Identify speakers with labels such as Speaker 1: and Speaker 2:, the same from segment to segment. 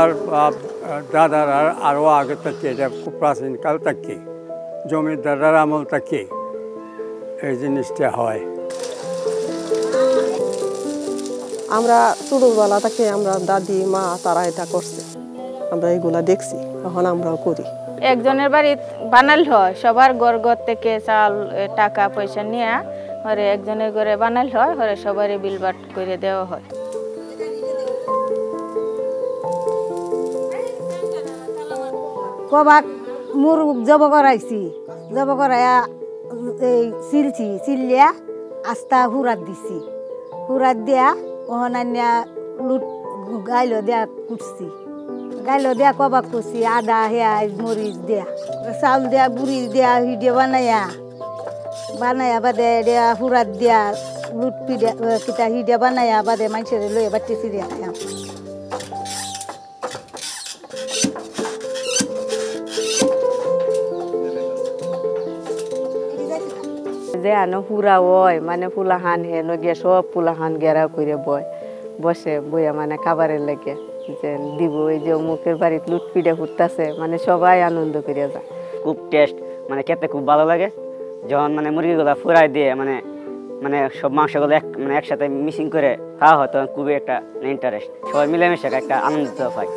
Speaker 1: আমার দাদার আরও আগে থেকে, এটা খুব প্রাচীনকাল থেকে, জমিদারের আমল থেকে এই জিনিসটা হয়।
Speaker 2: আমরা ছোটবেলা থেকে আমরা দাদি মা তারা এটা করছে, আমরা এগুলা দেখছি, এখন আমরাও করি।
Speaker 3: একজনের বাড়ি বানাল হয়, সবার ঘর ঘর থেকে চাল টাকা পয়সা নিয়ে হরে একজনের ঘরে বানাল হয়, হরে সবারই বিলবাট করে দেওয়া হয়।
Speaker 4: কবাক মুরগ জব করাইছি, জব করাইয়া এই চিলছি, চিল্লিয়া আস্তা হুরাত দিছি, হুরাত দিয়া অহনান্যা লুট গাইলো দেয়া কুটছি, গাইলো দেয়া কবাক করছি, আদা হেয়া মরিচ দেয়া চাউল দেয়া বুড়ি দেয়া হিডিয়া বানায়া বাদে দেয়া হুরাত দিয়া লুট পিডিয়া কিতা হিডিয়া বানায়া বাদে মানুষের লয়ে বাচ্চা চিড়িয়া খাম।
Speaker 5: যে আনো পুরা হয় মানে ফুলাহান হে লগিয়া সব ফুলাহান গেরা করে বসে বইয়া মানে খাবারের লেগে যে দিব, এই যে অমুকের বাড়িতে লুটপিডে ফুটতেছে, মানে সবাই আনন্দ করে যায়।
Speaker 6: খুব টেস্ট, মানে খেতে খুব ভালো লাগে। যখন মানে মুরগিগুলা ফুরাই দিয়ে মানে মানে সব মাংসগুলো মানে একসাথে মিক্সিং করে খাওয়া হয়, তখন খুবই একটা ইন্টারেস্ট, সবাই মিলেমিশে একটা আনন্দ পায়।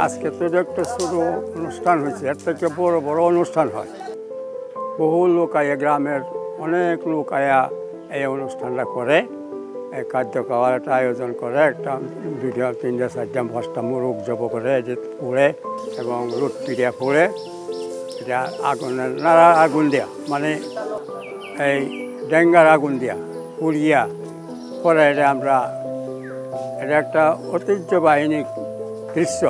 Speaker 1: আজকে তো একটা ছোটো অনুষ্ঠান হয়েছে, এর থেকে বড় বড় অনুষ্ঠান হয়। বহু লোক আয়া, গ্রামের অনেক লোক আয়া এই অনুষ্ঠানটা করে, এই খাদ্য খাওয়ার একটা আয়োজন করে, একটা 2টা 3টা 4টা 5টা মুরগ জব করে, যে পুড়ে এবং লুট পিড়িয়া পুড়ে, এটা আগুনের নাড়া আগুন দেয়া, মানে এই ডেঙ্গার আগুন দেয়া পুড়িয়া পরে এটা আমরা, এটা একটা ঐতিহ্যবাহী দৃশ্য।